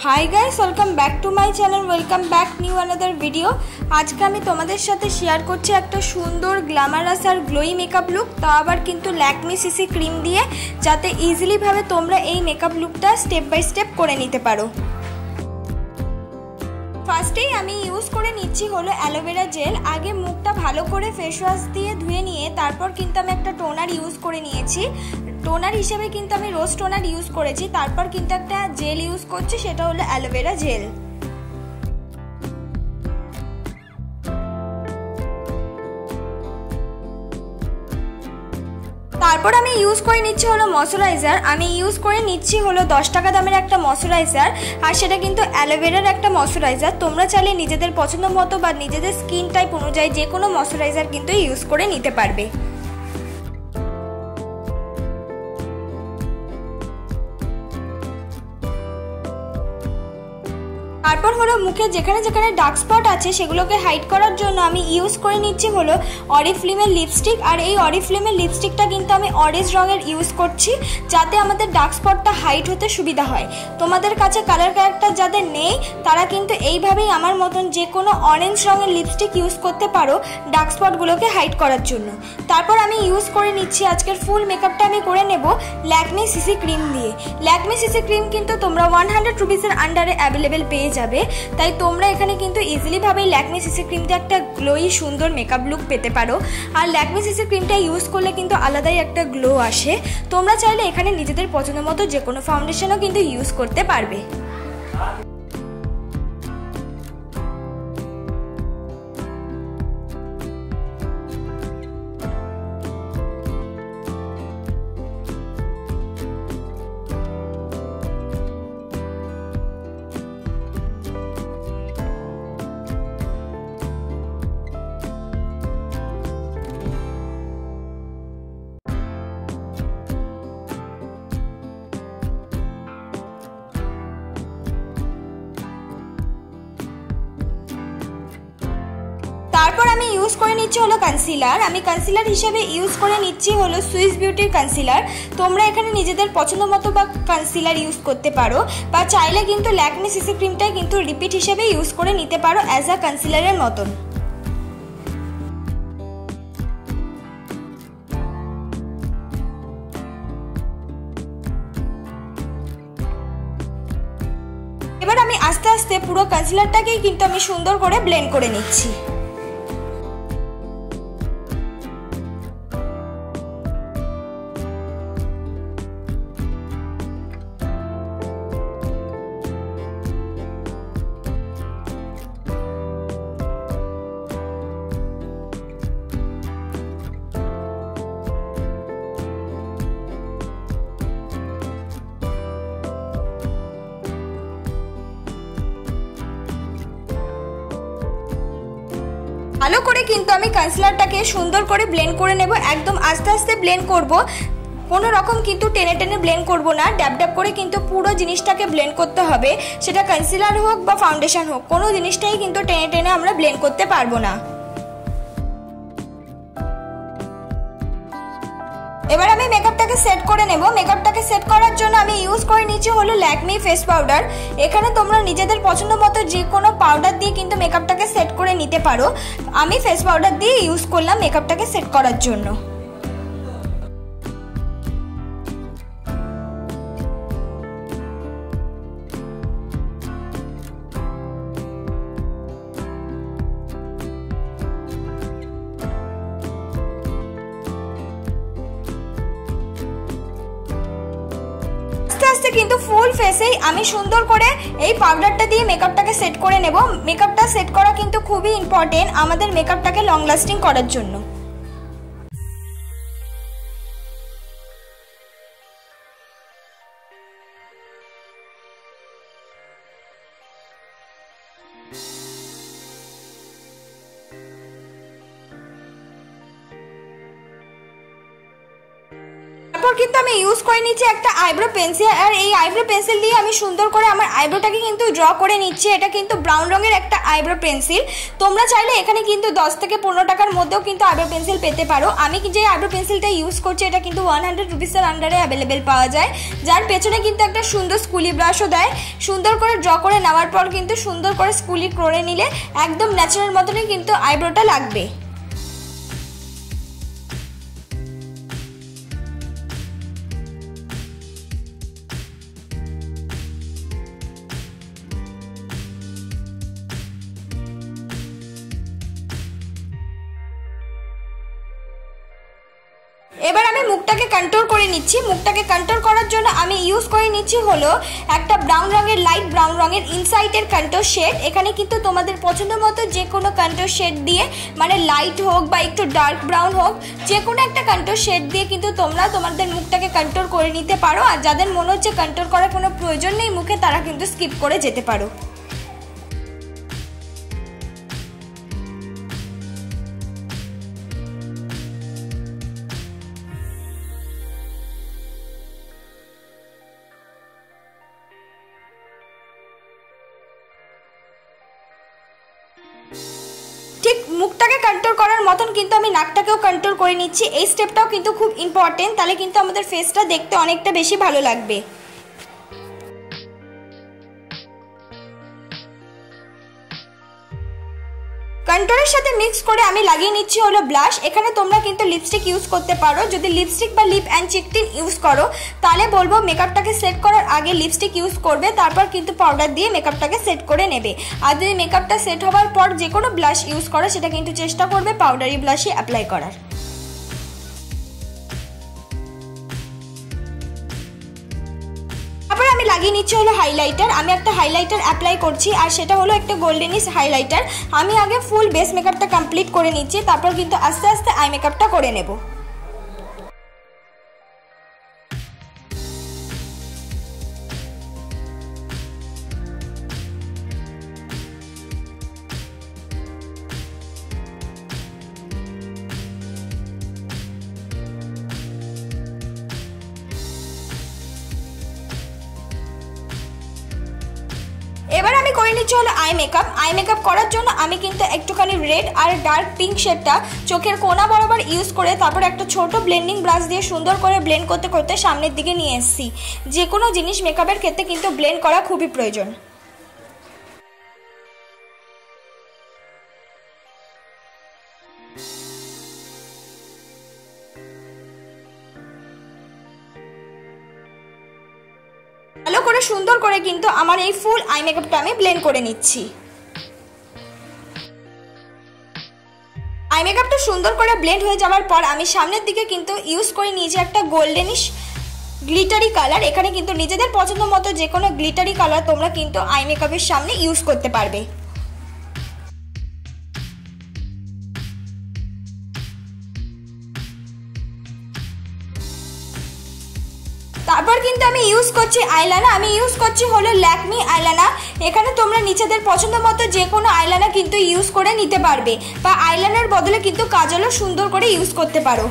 High guys welcome back to my channel welcome back new another video. आज के आमी तोमादेर साथे शेयर करछि एकटा सुंदर ग्लैमारास और ग्लोई मेकअप लुक, तो आबार किन्तु लैक्मे सीसी क्रीम दिए, जाते इजिली भावे तोमरा एई मेकअप लुकटा स्टेप बाई स्टेप करे निते पारो। फार्स्टे आमी यूज करे निচ্ছি হলো অ্যালোভেরা জেল। আগে মুখটা ভালো করে ফেস ওয়াশ দিয়ে ধুয়ে নিয়ে তারপর কিন্তু আমি একটা টোনার ইউজ করে নিয়েছি। টোনার হিসেবে কিন্তু আমি রোজ টোনার ইউজ করেছি, তারপর কিন্তু একটা জেল ইউজ করছি, সেটা হলো অ্যালোভেরা জেল। তারপর আমি ইউজ করে নিচ্ছি হলো ময়শ্চারাইজার। আমি ইউজ করে নিচ্ছি হলো 10 টাকা দামের একটা ময়শ্চারাইজার, আর সেটা কিন্তু অ্যালোভেরার একটা ময়শ্চারাইজার। তোমরা চাইলে নিজেদের পছন্দ মতো বা নিজেদের স্কিন টাইপ অনুযায়ী যে কোনো ময়শ্চারাইজার কিন্তু ইউজ করে নিতে পারবে। তারপর হলো মুখে যেখানে যেখানে ডার্ক স্পট আছে সেগুলোকে হাইড করার জন্য আমি ইউজ করে নিচ্ছি হলো অরিফ্লেমের লিপস্টিক। আর এই অরিফ্লেমের লিপস্টিকটা কিন্তু আমি অরেঞ্জ রঙের ইউজ করছি, যাতে আমাদের ডার্ক স্পটটা হাইড হতে সুবিধা হয়। তোমাদের কাছে কালার ক্যারেক্টার যাদের নেই তারা কিন্তু এইভাবেই আমার মতন যে কোনো অরেঞ্জ রঙের লিপস্টিক ইউজ করতে পারো ডার্ক স্পটগুলোকে হাইড করার জন্য। তারপর আমি ইউজ করে নিচ্ছি, আজকের ফুল মেকআপটা আমি করে নেব ল্যাকমে সিসি ক্রিম দিয়ে। ল্যাকমে সিসি ক্রিম কিন্তু তোমরা 100 রুপিসের আন্ডারে অ্যাভেলেবেল পেয়ে যাবে, তাই তোমরা এখানে কিন্তু ইজিলি ভাবে ল্যাকমে সিসি ক্রিম দিয়ে একটা গ্লোই সুন্দর মেকআপ লুক পেতে পারো। আর ল্যাকমে সিসি ক্রিমটা ইউজ করলে কিন্তু আলাদাই একটা গ্লো আসে। তোমরা চাইলে এখানে নিজেদের পছন্দ মতো যে কোনো ফাউন্ডেশনও কিন্তু ইউজ করতে পারবে। তারপর আমি ইউজ করে নিচ্ছি হলো কনসিলার। আমি কনসিলার হিসেবে ইউজ করে নিচ্ছি হলো সুইস বিউটির কনসিলার। তোমরা এখানে নিজেদের পছন্দ মতো বা কনসিলার ইউজ করতে পারো, বা চাইলে কিন্তু ল্যাকমে সিসি ক্রিমটাই কিন্তু রিপিট হিসেবে ইউজ করে নিতে পারো অ্যাজ আ কনসিলারের মতন। এবার আমি আস্তে আস্তে পুরো কনসিলারটাকেই কিন্তু আমি সুন্দর করে ব্লেন্ড করে নিচ্ছি। ভালো করে কিন্তু আমি কনসিলারটাকে সুন্দর করে ব্লেন্ড করে নেব। একদম আস্তে আস্তে ব্লেন্ড করব, কোনো রকম কিন্তু টেনে টেনে ব্লেন্ড করব না। ড্যাব ড্যাব করে কিন্তু পুরো জিনিসটাকে ব্লেন্ড করতে হবে, সেটা কনসিলার হোক বা ফাউন্ডেশন হোক, কোনো জিনিসটাই কিন্তু টেনে টেনে আমরা ব্লেন্ড করতে পারবো না। এবার আমি মেকআপটাকে সেট করে নেব। মেকআপটাকে সেট করার জন্য আমি ইউজ করে নিচ্ছি হলো ল্যাকমে ফেস পাউডার। এখানে তোমরা নিজেদের পছন্দ মতো যে কোনো পাউডার দিয়ে কিন্তু মেকআপটাকে সেট করে নিতে পারো। আমি ফেস পাউডার দিয়ে ইউজ করলাম মেকআপটাকে সেট করার জন্য। আস্তে কিন্তু ফুল ফেসেই আমি সুন্দর করে এই পাউডারটা দিয়ে মেকআপটাকে সেট করে নেব। মেকআপটা সেট করা কিন্তু খুবই ইম্পর্টেন্ট আমাদের মেকআপটাকে লং লাস্টিং করার জন্য। তারপর কিন্তু আমি ইউজ করে নিচ্ছি একটা আইব্রো পেন্সিল, আর এই আইব্রো পেন্সিল দিয়ে আমি সুন্দর করে আমার আইব্রোটাকে কিন্তু ড্র করে নিচ্ছি। এটা কিন্তু ব্রাউন রঙের একটা আইব্রো পেন্সিল। তোমরা চাইলে এখানে কিন্তু 10 থেকে 15 টাকার মধ্যেও কিন্তু আইব্রো পেন্সিল পেতে পারো। আমি যে আইব্রো পেন্সিলটা ইউজ করছি এটা কিন্তু 100 রুপিসের আন্ডারে অ্যাভেলেবেল পাওয়া যায়, যার পেছনে কিন্তু একটা সুন্দর স্কুলি ব্রাশও দেয়। সুন্দর করে ড্র করে নেওয়ার পর কিন্তু সুন্দর করে স্কুলি করে নিলে একদম ন্যাচারাল মতনই কিন্তু আইব্রোটা লাগবে। এবার আমি মুখটাকে কন্ট্রোল করে নিচ্ছি। মুখটাকে কন্ট্রোল করার জন্য আমি ইউজ করে নিচ্ছি হলো একটা ব্রাউন রঙের, লাইট ব্রাউন রঙের ইনসাইটের কন্ট্রোল শেড। এখানে কিন্তু তোমাদের পছন্দ মতো যে কোনো কন্ট্রোল শেড দিয়ে, মানে লাইট হোক বা একটু ডার্ক ব্রাউন হোক, যে কোনো একটা কন্ট্রোল শেড দিয়ে কিন্তু তোমরা তোমাদের মুখটাকে কন্ট্রোল করে নিতে পারো। আর যাদের মনে হচ্ছে কন্ট্রোল করার কোনো প্রয়োজন নেই মুখে, তারা কিন্তু স্কিপ করে যেতে পারো। ঠিক মুখটাকে কন্ট্রোল করার মতন কিন্তু আমি নাকটাকেও কন্ট্রোল করে নিচ্ছি। এই স্টেপটাও কিন্তু খুব ইম্পর্টেন্ট, তাহলে কিন্তু আমাদের ফেসটা দেখতে অনেকটা বেশি ভালো লাগবে। কন্ট্রোলের সাথে মিক্স করে আমি লাগিয়ে নিচ্ছি হলো ব্লাশ। এখানে তোমরা কিন্তু লিপস্টিক ইউজ করতে পারো। যদি লিপস্টিক বা lip and cheek tint use করো তাহলে বলবো মেকআপটাকে সেট করার আগে লিপস্টিক ইউজ করবে, তারপর কিন্তু পাউডার দিয়ে মেকআপটাকে সেট করে নেবে। আর যদি মেকআপটা সেট হওয়ার পর যে কোনো ব্লাশ ইউজ করো সেটা কিন্তু চেষ্টা করবে পাউডারি ব্লাশই অ্যাপ্লাই করার। আমি লাগিয়ে নিচ্ছি হলো হাইলাইটার। আমি একটা হাইলাইটার অ্যাপ্লাই করছি, আর সেটা হলো একটা গোল্ডেনিশ হাইলাইটার। আমি আগে ফুল বেস মেকআপটা কমপ্লিট করে নিচ্ছি, তারপর কিন্তু আস্তে আস্তে আই মেকআপটা করে নেব। এবার আমি করে নিচ্ছি হলো আই মেকআপ। আই মেকআপ করার জন্য আমি কিন্তু একটুখানি রেড আর ডার্ক পিঙ্ক শেডটা চোখের কোনা বরাবর ইউজ করে তারপর একটা ছোট ব্লেন্ডিং ব্রাশ দিয়ে সুন্দর করে ব্লেন্ড করতে করতে সামনের দিকে নিয়ে এসেছি। যে কোনো জিনিস মেকআপের ক্ষেত্রে কিন্তু ব্লেন্ড করা খুবই প্রয়োজন। ভালো করে সুন্দর করে কিন্তু আমার এই ফুল আই মেকআপটা আমি ব্লেন্ড করে নিচ্ছি। আই মেকআপটা সুন্দর করে ব্লেন্ড হয়ে যাওয়ার পর আমি সামনের দিকে কিন্তু ইউজ করে নিয়েছি একটা গোল্ডেনিশ গ্লিটারি কালার। এখানে কিন্তু নিজেদের পছন্দ মতো যে কোনো গ্লিটারি কালার তোমরা কিন্তু আই মেকআপের সামনে ইউজ করতে পারবে। তারপর কিন্তু আমি ইউজ করছি আইলাইনার। আমি ইউজ করছি হলো ল্যাকমি আইলাইনার। এখানে তোমরা নিজেদের পছন্দ মতো যে কোনো আইলাইনার কিন্তু ইউজ করে নিতে পারবে, বা আইলাইনার বদলে কিন্তু কাজলও সুন্দর করে ইউজ করতে পারো।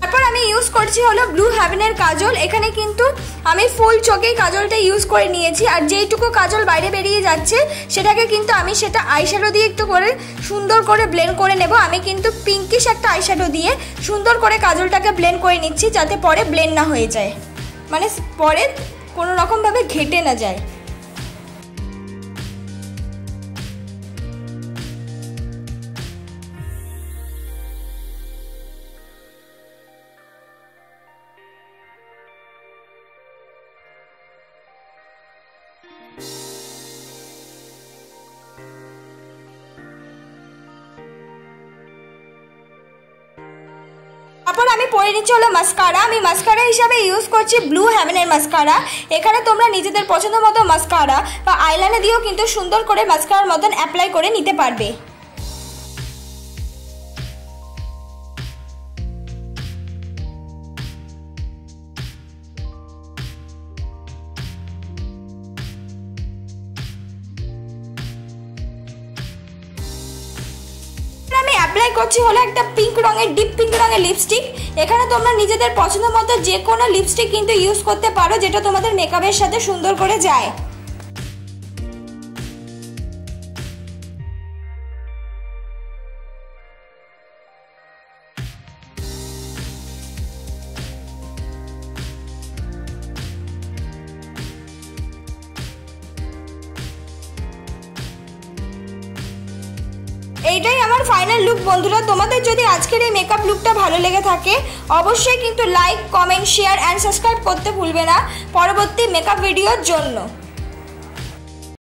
তারপর আমি ইউজ করছি হলো ব্লু হেভেনের কাজল। এখানে কিন্তু আমি ফুল চোখেই কাজলটা ইউজ করে নিয়েছি, আর যেইটুকু কাজল বাইরে বেরিয়ে যাচ্ছে সেটাকে কিন্তু আমি সেটা আইশ্যাডো দিয়ে একটু করে সুন্দর করে ব্লেন্ড করে নেব। আমি কিন্তু পিঙ্কিশ একটা আইশ্যাডো দিয়ে সুন্দর করে কাজলটাকে ব্লেন্ড করে নিচ্ছি, যাতে পরে ব্লেন্ড না হয়ে যায়, মানে পরে কোনো রকমভাবে ঘেটে না যায়। তারপর আমি পরে নিচ্ছি হলো মাস্কারা। আমি মাস্কারা হিসাবে ইউজ করছি ব্লু হেভেনের মাস্কারা। এখানে তোমরা নিজেদের পছন্দ মতো মাস্কারা বা আইলাইনার দিয়েও কিন্তু সুন্দর করে মাস্কারার মতন অ্যাপ্লাই করে নিতে পারবে। অ্যাপ্লাই করছি হলো একটা পিঙ্ক রঙের, ডিপ পিঙ্ক রঙের লিপস্টিক। এখানে তোমরা নিজেদের পছন্দ মতো যে কোনো লিপস্টিক কিন্তু ইউজ করতে পারো, যেটা তোমাদের মেকআপের সাথে সুন্দর করে যায়। এইটাই আমার ফাইনাল লুক বন্ধুরা। তোমাদের যদি আজকের এই মেকআপ লুকটা ভালো লেগে থাকে অবশ্যই কিন্তু like, comment, share and subscribe করতে ভুলবে না পরবর্তী মেকআপ ভিডিওর জন্য।